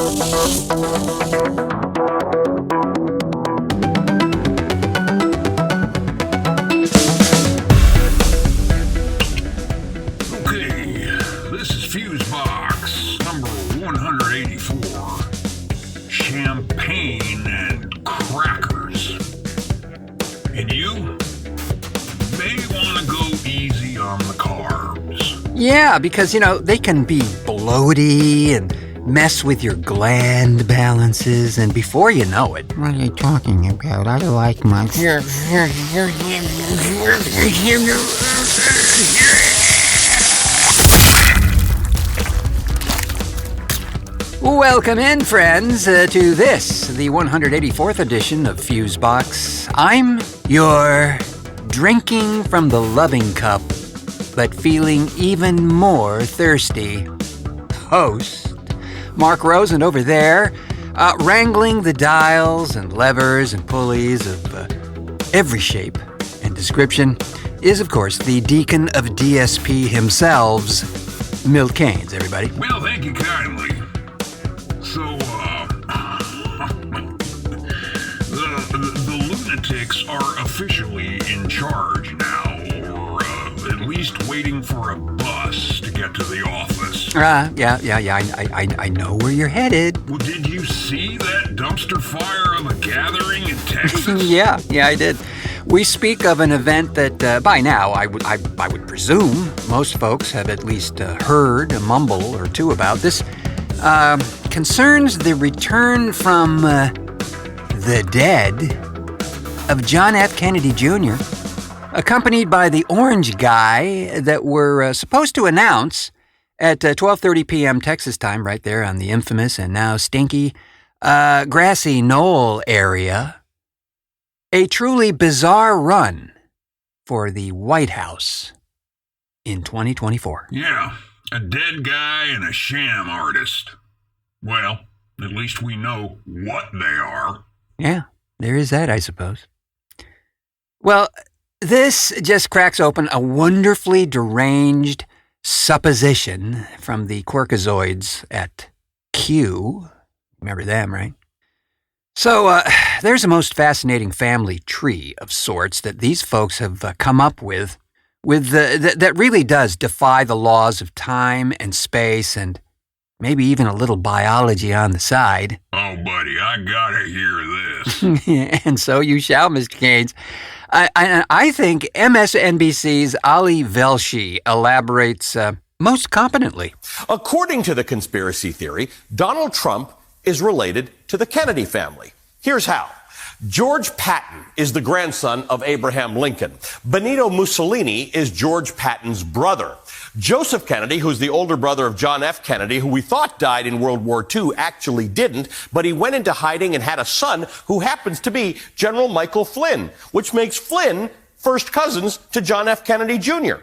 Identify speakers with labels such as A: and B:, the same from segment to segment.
A: Okay, this is Fusebox number 184. Sham-Pain and Crackkkers. And you may want to go easy on the carbs.
B: Yeah, because, they can be bloaty and mess with your gland balances, and before you know it...
C: What are you talking about? I like my...
B: Welcome in, friends, to this, the 184th edition of Fusebox. I'm your drinking from the loving cup, but feeling even more thirsty host, Mark Rose, and over there, wrangling the dials and levers and pulleys of every shape and description, is, of course, the deacon of DSP himself, Milt Keynes, everybody.
A: Well, thank you kindly. So, the lunatics are officially in charge now, or at least waiting for a bus to get to the office.
B: Yeah, I know where you're headed.
A: Well, did you see that dumpster fire of a gathering in Texas?
B: Yeah, I did. We speak of an event that, by now, I would presume most folks have at least heard a mumble or two about. This concerns the return from the dead of John F. Kennedy Jr., accompanied by the orange guy that we're supposed to announce at 12:30 p.m. Texas time, right there on the infamous and now stinky grassy knoll area. A truly bizarre run for the White House in 2024.
A: Yeah, a dead guy and a sham artist. Well, at least we know what they are.
B: Yeah, there is that, I suppose. Well, this just cracks open a wonderfully deranged supposition from the Quirkazoids at Q. Remember them, right? So, there's a most fascinating family tree of sorts that these folks have come up with that really does defy the laws of time and space and maybe even a little biology on the side.
A: Oh, buddy, I gotta hear this.
B: And so you shall, Mr. Keynes. I think MSNBC's Ali Velshi elaborates most competently.
D: According to the conspiracy theory, Donald Trump is related to the Kennedy family. Here's how. George Patton is the grandson of Abraham Lincoln. Benito Mussolini is George Patton's brother. Joseph Kennedy, who's the older brother of John F. Kennedy, who we thought died in World War II, actually didn't, but he went into hiding and had a son who happens to be General Michael Flynn, which makes Flynn first cousins to John F. Kennedy Jr.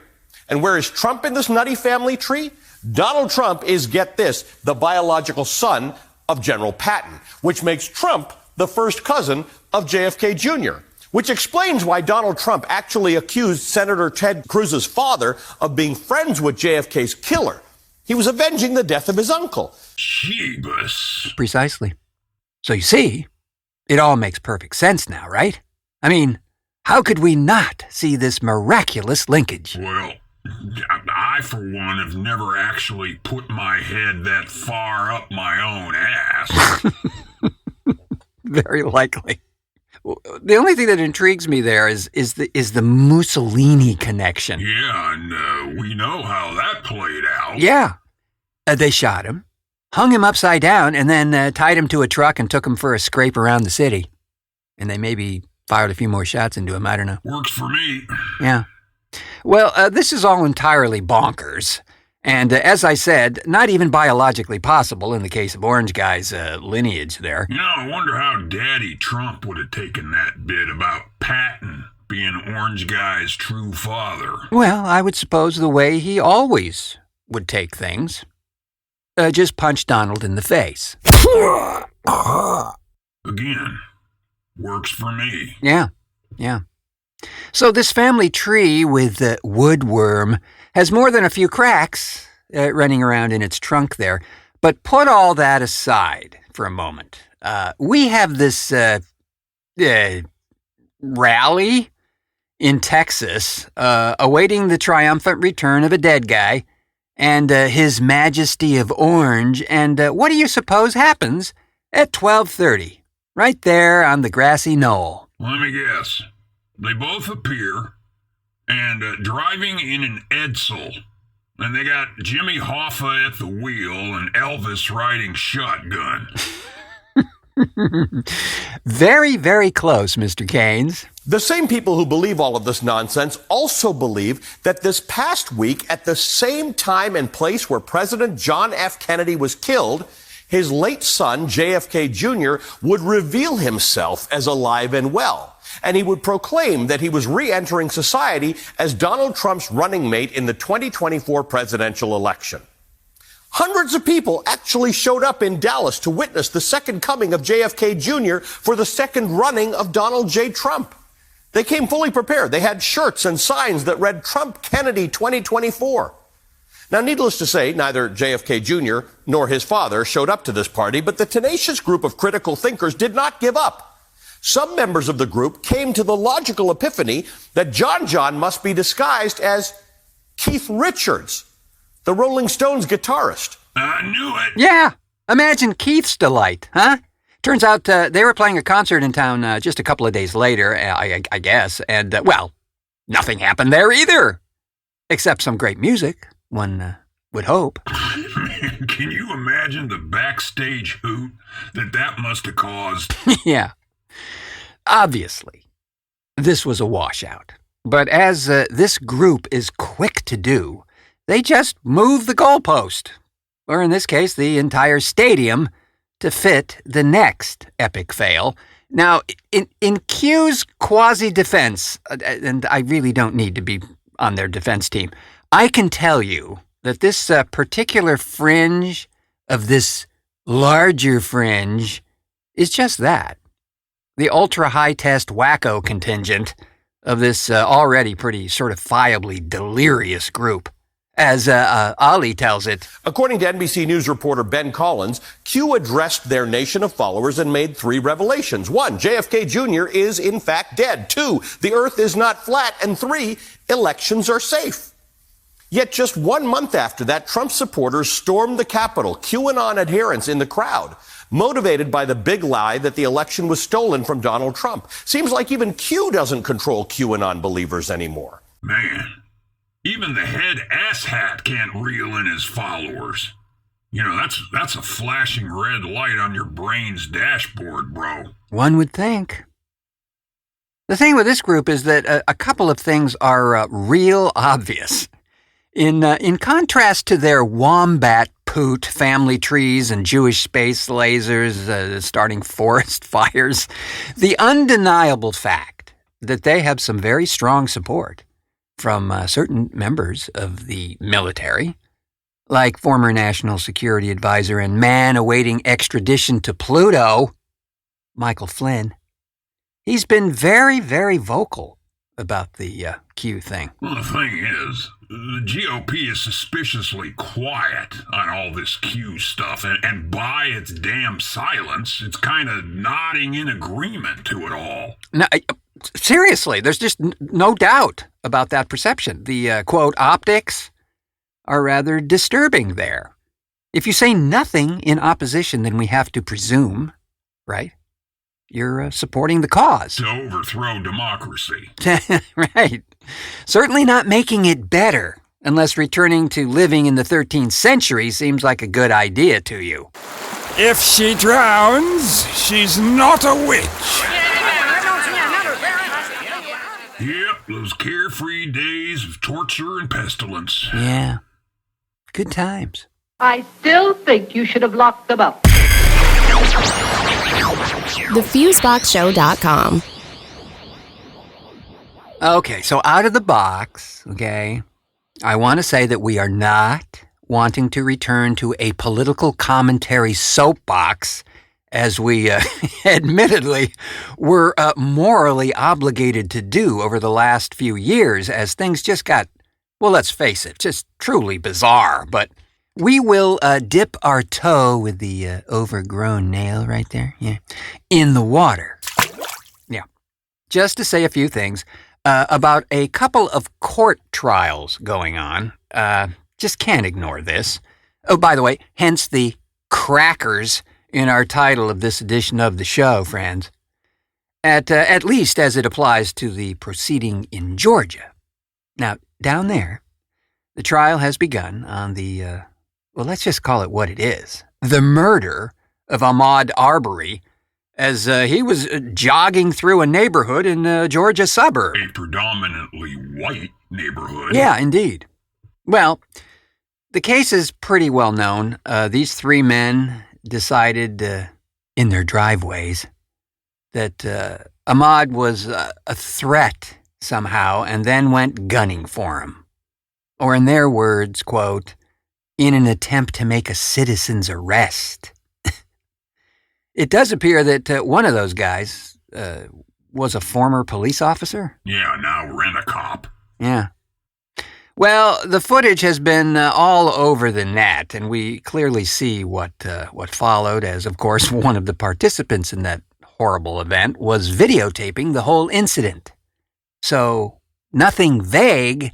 D: And where is Trump in this nutty family tree? Donald Trump is, get this, the biological son of General Patton, which makes Trump the first cousin of JFK Jr., which explains why Donald Trump actually accused Senator Ted Cruz's father of being friends with JFK's killer. He was avenging the death of his uncle.
A: Jeebus.
B: Precisely. So you see, it all makes perfect sense now, right? I mean, how could we not see this miraculous linkage?
A: Well, I, for one, have never actually put my head that far up my own ass.
B: Very likely. The only thing that intrigues me there is the Mussolini connection.
A: Yeah, and we know how that played out.
B: Yeah. They shot him, hung him upside down, and then tied him to a truck and took him for a scrape around the city. And they maybe fired a few more shots into him, I don't know.
A: Works for me.
B: Yeah. Well, this is all entirely bonkers. And as I said, not even biologically possible in the case of Orange Guy's lineage there.
A: You know, I wonder how Daddy Trump would have taken that bit about Patton being Orange Guy's true father.
B: Well, I would suppose the way he always would take things. Just punch Donald in the face.
A: Again, works for me.
B: Yeah. So this family tree with Woodworm has more than a few cracks running around in its trunk there. But put all that aside for a moment. We have this rally in Texas awaiting the triumphant return of a dead guy and His Majesty of Orange. And what do you suppose happens at 12:30, right there on the grassy knoll?
A: Let me guess. They both appear and driving in an Edsel. And they got Jimmy Hoffa at the wheel and Elvis riding shotgun.
B: Very, very close, Mr. Keynes.
D: The same people who believe all of this nonsense also believe that this past week, at the same time and place where President John F. Kennedy was killed, his late son, JFK Jr., would reveal himself as alive and well. And he would proclaim that he was re-entering society as Donald Trump's running mate in the 2024 presidential election. Hundreds of people actually showed up in Dallas to witness the second coming of JFK Jr. for the second running of Donald J. Trump. They came fully prepared. They had shirts and signs that read Trump Kennedy 2024. Now, needless to say, neither JFK Jr. nor his father showed up to this party, but the tenacious group of critical thinkers did not give up. Some members of the group came to the logical epiphany that John must be disguised as Keith Richards, the Rolling Stones guitarist.
A: I knew it.
B: Yeah, imagine Keith's delight, huh? Turns out they were playing a concert in town just a couple of days later, I guess, and, well, nothing happened there either, except some great music, one would hope.
A: Can you imagine the backstage hoot that must have caused?
B: Yeah. Obviously, this was a washout. But as this group is quick to do, they just move the goalpost, or in this case, the entire stadium, to fit the next epic fail. Now, in Q's quasi-defense, and I really don't need to be on their defense team, I can tell you that this particular fringe of this larger fringe is just that. The ultra-high test wacko contingent of this already pretty certifiably delirious group. As Ali tells it.
D: According to NBC News reporter Ben Collins, Q addressed their nation of followers and made 3 revelations. 1, JFK Jr. is in fact dead. 2, the earth is not flat. And 3, elections are safe. Yet just 1 month after that, Trump supporters stormed the Capitol, QAnon adherents in the crowd, motivated by the big lie that the election was stolen from Donald Trump. Seems like even Q doesn't control QAnon believers anymore.
A: Man, even the head asshat can't reel in his followers. You know, that's a flashing red light on your brain's dashboard, bro.
B: One would think. The thing with this group is that a couple of things are real obvious. In contrast to their wombat poot family trees and Jewish space lasers starting forest fires, the undeniable fact that they have some very strong support from certain members of the military, like former National Security Advisor and man awaiting extradition to Pluto, Michael Flynn. He's been very, very vocal about the Q thing.
A: Well, the thing is, the GOP is suspiciously quiet on all this Q stuff, and by its damn silence, it's kind of nodding in agreement to it all.
B: No, seriously, there's just no doubt about that perception. The, quote, optics are rather disturbing there. If you say nothing in opposition, then we have to presume, right? You're supporting the cause.
A: To overthrow democracy.
B: Right. Certainly not making it better, unless returning to living in the 13th century seems like a good idea to you.
E: If she drowns, she's not a witch.
A: Yep, those carefree days of torture and pestilence.
B: Yeah. Good times.
F: I still think you should have locked them up.
G: TheFuseboxShow.com.
B: Okay, so out of the box, okay, I want to say that we are not wanting to return to a political commentary soapbox, as we admittedly were morally obligated to do over the last few years, as things just got, well, let's face it, just truly bizarre. But We will dip our toe with the overgrown nail right there, in the water. Yeah. Just to say a few things about a couple of court trials going on. Just can't ignore this. Oh, by the way, hence the crackers in our title of this edition of the show, friends. At least as it applies to the proceeding in Georgia. Now, down there, the trial has begun on the, well, let's just call it what it is. The murder of Ahmaud Arbery as he was jogging through a neighborhood in a Georgia suburb.
A: A predominantly white neighborhood.
B: Yeah, indeed. Well, the case is pretty well known. These three men decided in their driveways that Ahmaud was a threat somehow and then went gunning for him. Or in their words, quote, in an attempt to make a citizen's arrest. It does appear that one of those guys was a former police officer.
A: Yeah, now rent-a-cop.
B: Yeah. Well, the footage has been all over the net, and we clearly see what followed, as, of course, one of the participants in that horrible event was videotaping the whole incident. So, nothing vague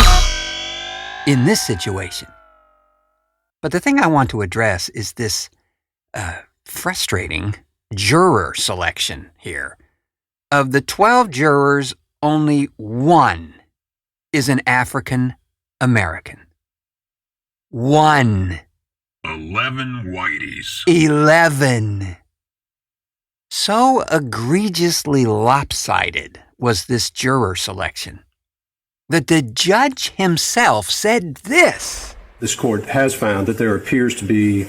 B: in this situation. But the thing I want to address is this frustrating juror selection here. Of the 12 jurors, only one is an African American. One.
A: 11 whiteys.
B: 11. So egregiously lopsided was this juror selection that the judge himself said this.
G: This court has found that there appears to be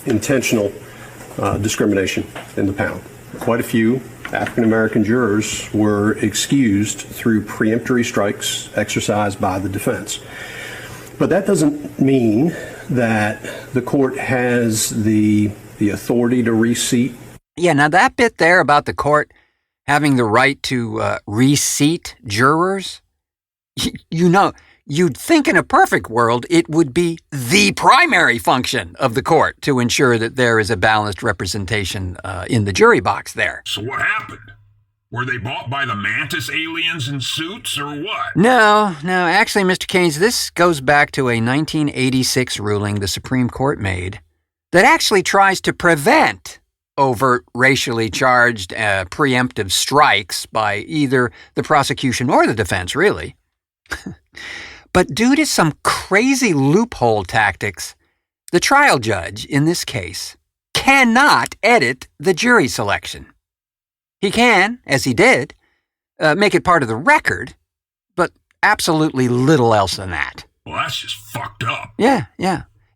G: intentional discrimination in the panel. Quite a few African-American jurors were excused through preemptory strikes exercised by the defense. But that doesn't mean that the court has the authority to reseat.
B: Yeah, now that bit there about the court having the right to reseat jurors, you know, you'd think in a perfect world it would be the primary function of the court to ensure that there is a balanced representation in the jury box there.
A: So what happened? Were they bought by the mantis aliens in suits or what?
B: No, actually, Mr. Keynes, this goes back to a 1986 ruling the Supreme Court made that actually tries to prevent overt racially charged preemptive strikes by either the prosecution or the defense, really. But due to some crazy loophole tactics, the trial judge, in this case, cannot edit the jury selection. He can, as he did, make it part of the record, but absolutely little else than that.
A: Well, that's just fucked up.
B: Yeah,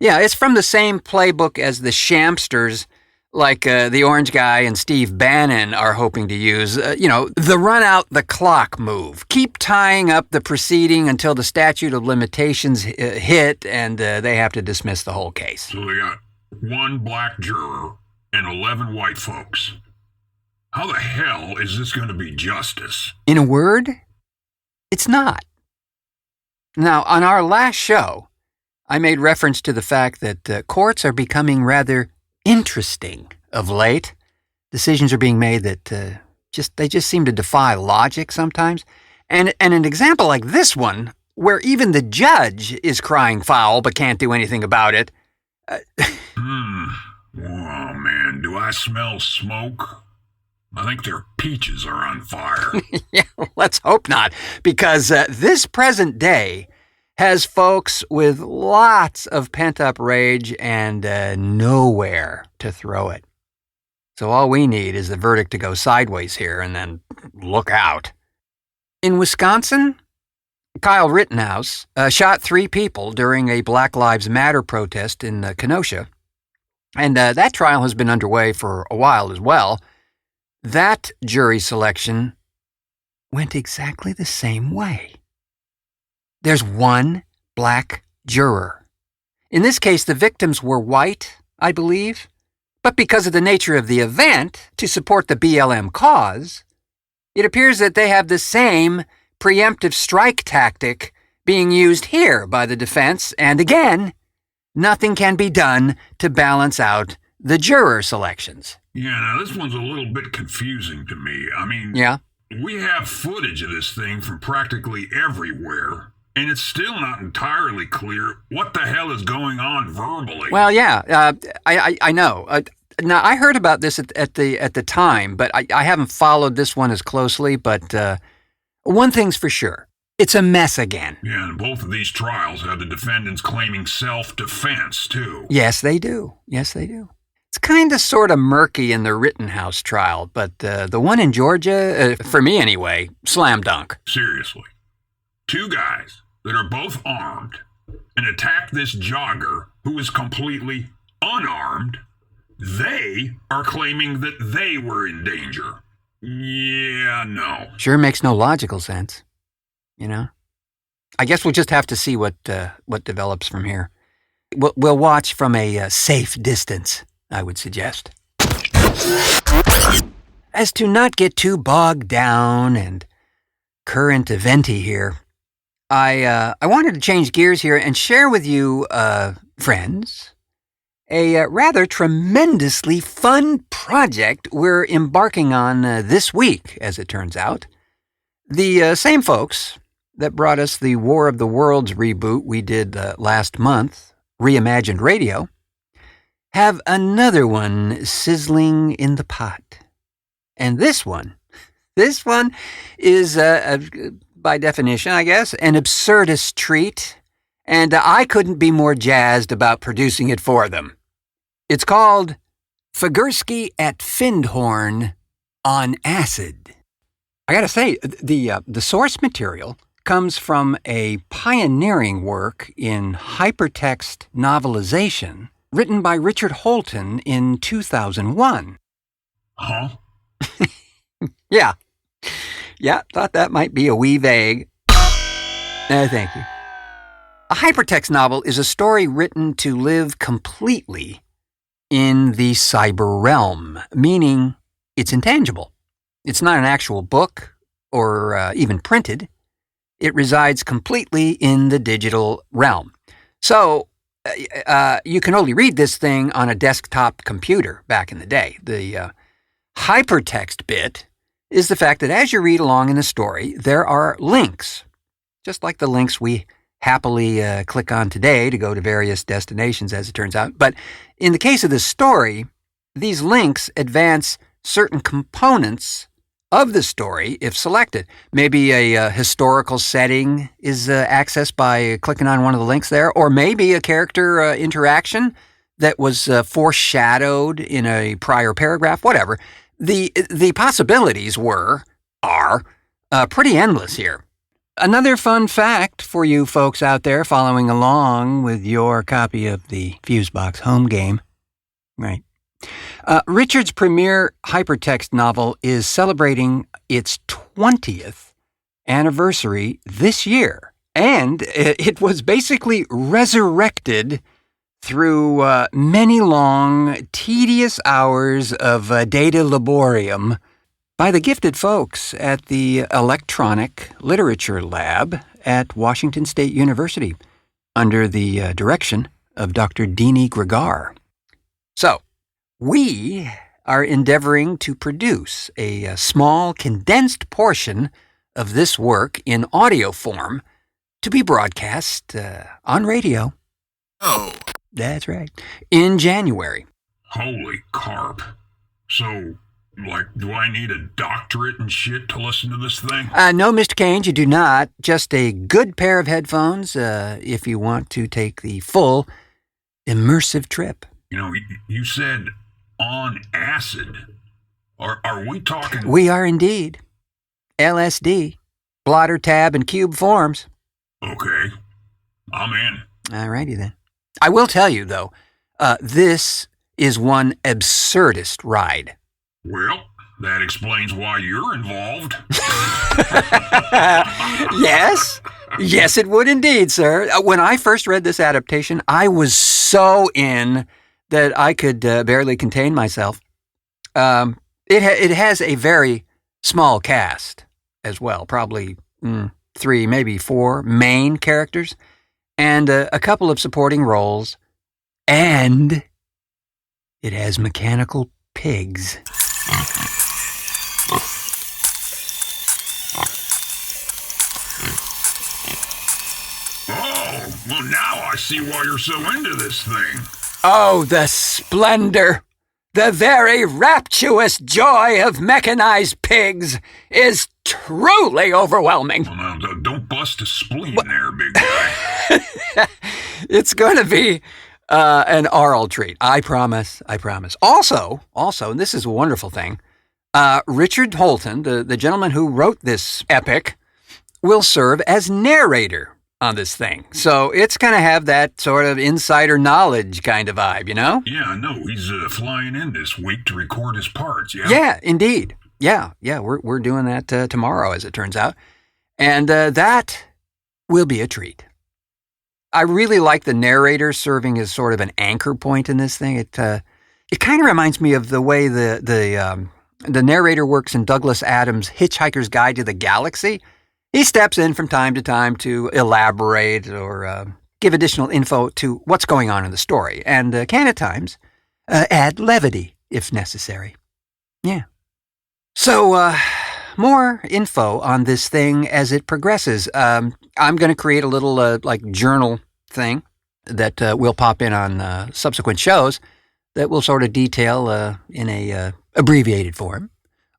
B: it's from the same playbook as the Shamsters, like the Orange Guy and Steve Bannon are hoping to use. The run-out-the-clock move. Keep tying up the proceeding until the statute of limitations hit, and they have to dismiss the whole case.
A: So they got one black juror and 11 white folks. How the hell is this going to be justice?
B: In a word, it's not. Now, on our last show, I made reference to the fact that courts are becoming rather interesting of late. Decisions are being made that they just seem to defy logic sometimes. And an example like this one, where even the judge is crying foul but can't do anything about it.
A: Oh, man, do I smell smoke? I think their peaches are on fire.
B: Yeah, let's hope not, because this present day has folks with lots of pent-up rage and nowhere to throw it. So all we need is the verdict to go sideways here, and then look out. In Wisconsin, Kyle Rittenhouse shot 3 people during a Black Lives Matter protest in Kenosha, and that trial has been underway for a while as well. That jury selection went exactly the same way. There's one black juror. In this case, the victims were white, I believe, but because of the nature of the event, to support the BLM cause, it appears that they have the same preemptive strike tactic being used here by the defense, and again, nothing can be done to balance out the juror selections.
A: Yeah, now this one's a little bit confusing to me. I mean,
B: Yeah?
A: we have footage of this thing from practically everywhere, and it's still not entirely clear what the hell is going on verbally.
B: Well, yeah, I know. Now, I heard about this at the time, but I haven't followed this one as closely. But one thing's for sure. It's a mess again.
A: Yeah, and both of these trials have the defendants claiming self-defense, too.
B: Yes, they do. Yes, they do. It's kind of sort of murky in the Rittenhouse trial, but the one in Georgia, for me anyway, slam dunk.
A: Seriously. Two guys that are both armed and attack this jogger who is completely unarmed. They are claiming that they were in danger. Yeah, no.
B: Sure makes no logical sense, you know? I guess we'll just have to see what develops from here. We'll watch from a safe distance, I would suggest. As to not get too bogged down and current eventy here, I wanted to change gears here and share with you, friends, a rather tremendously fun project we're embarking on this week, as it turns out. The same folks that brought us the War of the Worlds reboot we did last month, Reimagined Radio, have another one sizzling in the pot. And this one is, by definition, I guess, an absurdist treat, and I couldn't be more jazzed about producing it for them. It's called Figurski at Findhorn on Acid. I gotta say, the source material comes from a pioneering work in hypertext novelization written by Richard Holton in 2001.
A: Huh?
B: Yeah, thought that might be a wee vague. Thank you. A hypertext novel is a story written to live completely in the cyber realm, meaning it's intangible. It's not an actual book or even printed. It resides completely in the digital realm. So you can only read this thing on a desktop computer back in the day. The hypertext bit is the fact that as you read along in the story, there are links, just like the links we happily click on today to go to various destinations, as it turns out. But in the case of this story, these links advance certain components of the story if selected. Maybe a historical setting is accessed by clicking on one of the links there, or maybe a character interaction that was foreshadowed in a prior paragraph, whatever. The possibilities are pretty endless here. Another fun fact for you folks out there following along with your copy of the Fusebox home game. Right. Richard's premier hypertext novel is celebrating its 20th anniversary this year, and it was basically resurrected through many long, tedious hours of data laborium by the gifted folks at the Electronic Literature Lab at Washington State University under the direction of Dr. Deanie Gregar. So, we are endeavoring to produce a small, condensed portion of this work in audio form to be broadcast on radio.
A: Oh.
B: That's right. In January.
A: Holy carp. So, do I need a doctorate and shit to listen to this thing?
B: No, Mr. Keynes, you do not. Just a good pair of headphones if you want to take the full immersive trip.
A: You know, you said on acid. Are we talking...
B: We are indeed. LSD. Blotter, tab, and cube forms.
A: Okay. I'm in.
B: All righty then. I will tell you, though, this is one absurdist ride.
A: Well, that explains why you're involved.
B: Yes, it would indeed, sir. When I first read this adaptation, I was so in that I could barely contain myself. It has a very small cast as well, probably 3, maybe 4 main characters, and a couple of supporting roles And it has mechanical pigs.
A: Oh, well, now I see why you're so into this thing.
B: Oh, the splendor! The very rapturous joy of mechanized pigs is truly overwhelming.
A: Well, now, don't bust a spleen there, big guy.
B: It's going to be an oral treat. I promise. Also, and this is a wonderful thing, Richard Holton, the gentleman who wrote this epic, will serve as narrator on this thing. So it's going to have that sort of insider knowledge kind of vibe, you know?
A: Yeah, I know. He's flying in this week to record his parts, yeah?
B: Yeah, indeed. Yeah, we're doing that tomorrow, as it turns out. And that will be a treat. I really like the narrator serving as sort of an anchor point in this thing. It kind of reminds me of the way the narrator works in Douglas Adams' Hitchhiker's Guide to the Galaxy. He steps in from time to time to elaborate or give additional info to what's going on in the story, and can at times add levity if necessary. Yeah. So, more info on this thing as it progresses. I'm going to create a little journal thing that will pop in on subsequent shows that will sort of detail in a abbreviated form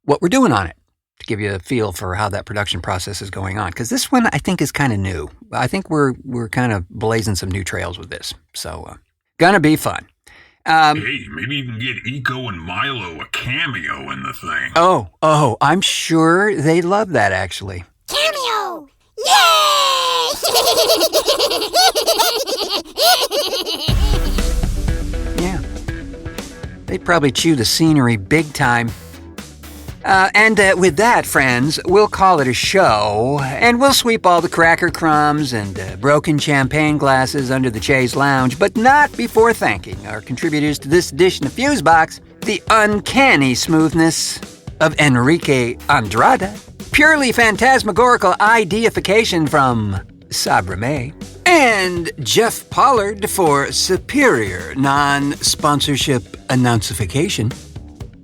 B: what we're doing on it, to give you a feel for how that production process is going on. Because this one, I think, is kind of new. I think we're kind of blazing some new trails with this. So, gonna be fun.
A: Hey, maybe you can get Eco and Milo a cameo in the thing.
B: Oh, I'm sure they love that, actually.
H: Cameo! Yay!
B: Yeah. They'd probably chew the scenery big time. And with that, friends, we'll call it a show, and we'll sweep all the cracker crumbs and broken champagne glasses under the chaise lounge, but not before thanking our contributors to this edition of Fusebox, the uncanny smoothness of Enrique Andrade, purely phantasmagorical ideification from Sabra May, and Jeff Pollard for superior non-sponsorship announcification.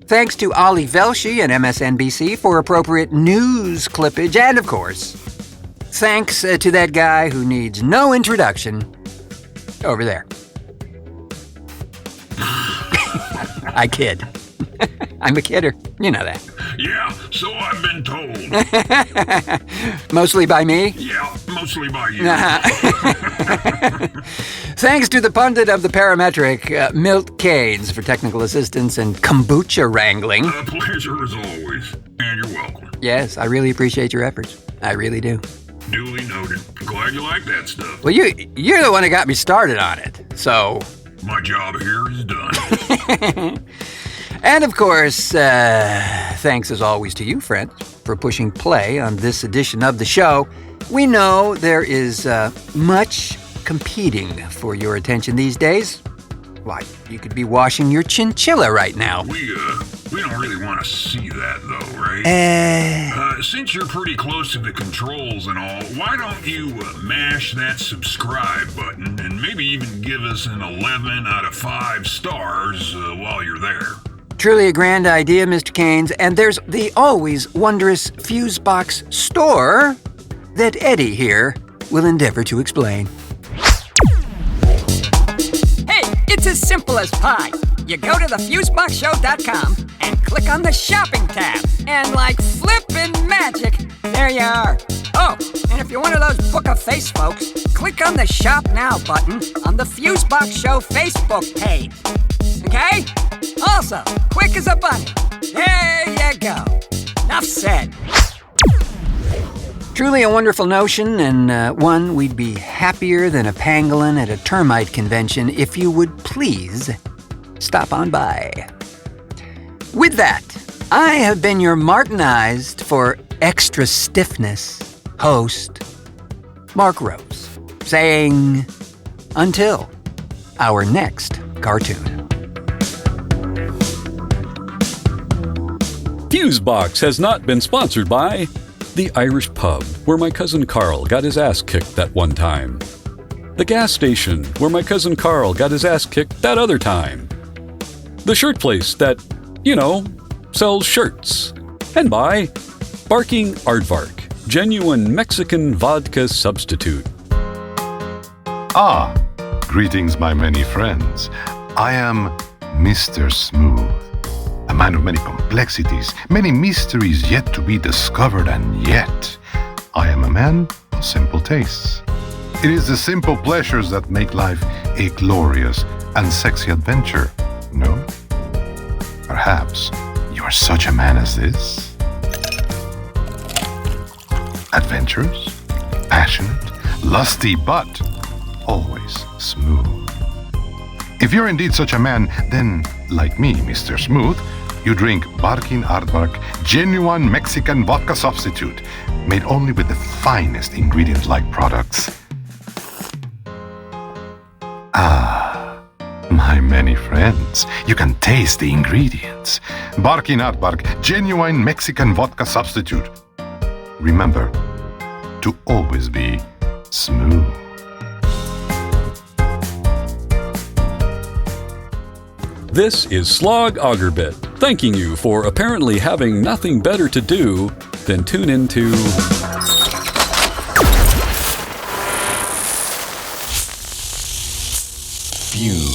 B: Thanks to Ollie Velshi and MSNBC for appropriate news clippage. And, of course, thanks to that guy who needs no introduction over there. I kid. I'm a kidder. You know that.
A: Yeah, so I've been told.
B: Mostly by me?
A: Yeah, mostly by you.
B: Thanks to the pundit of the parametric, Milt Keynes, for technical assistance and kombucha wrangling.
A: A pleasure as always, and you're welcome.
B: Yes, I really appreciate your efforts. I really do.
A: Duly noted. Glad you like that stuff.
B: Well, you're the one that got me started on it, so...
A: My job here is done.
B: And, of course, thanks as always to you, friends, for pushing play on this edition of the show. We know there is much competing for your attention these days. Why, you could be washing your chinchilla right now.
A: We don't really want to see that, though, right? Since you're pretty close to the controls and all, why don't you mash that subscribe button and maybe even give us an 11 out of 5 stars while you're there?
B: Truly a grand idea, Mr. Keynes, and there's the always wondrous Fusebox store that Eddie here will endeavor to explain.
I: Hey, it's as simple as pie. You go to thefuseboxshow.com and click on the shopping tab, and like flippin' magic, there you are. Oh, and if you're one of those book a face folks, click on the Shop Now button on the Fusebox Show Facebook page. Okay? Also, quick as a bunny. There you go. Enough said.
B: Truly a wonderful notion, and one we'd be happier than a pangolin at a termite convention if you would please stop on by. With that, I have been your Martinized for extra stiffness host, Mark Rose, saying until our next cartoon.
J: Fusebox has not been sponsored by the Irish pub where my cousin Carl got his ass kicked that one time. the gas station where my cousin Carl got his ass kicked that other time, the shirt place that, sells shirts, and by Barking Aardvark, genuine Mexican vodka substitute.
K: Ah, greetings, my many friends. I am Mr. Smooth, a man of many complexities, many mysteries yet to be discovered, and yet I am a man of simple tastes. It is the simple pleasures that make life a glorious and sexy adventure, no? Perhaps you are such a man as this? Adventurous, passionate, lusty, but always smooth. If you're indeed such a man, then, like me, Mr. Smooth, you drink Barking Aardvark genuine Mexican vodka substitute, made only with the finest ingredient-like products. Ah, my many friends, you can taste the ingredients. Barking Aardvark genuine Mexican vodka substitute. Remember to always be smooth.
J: This is Slog Augerbit, thanking you for apparently having nothing better to do than tune into
L: Fuse.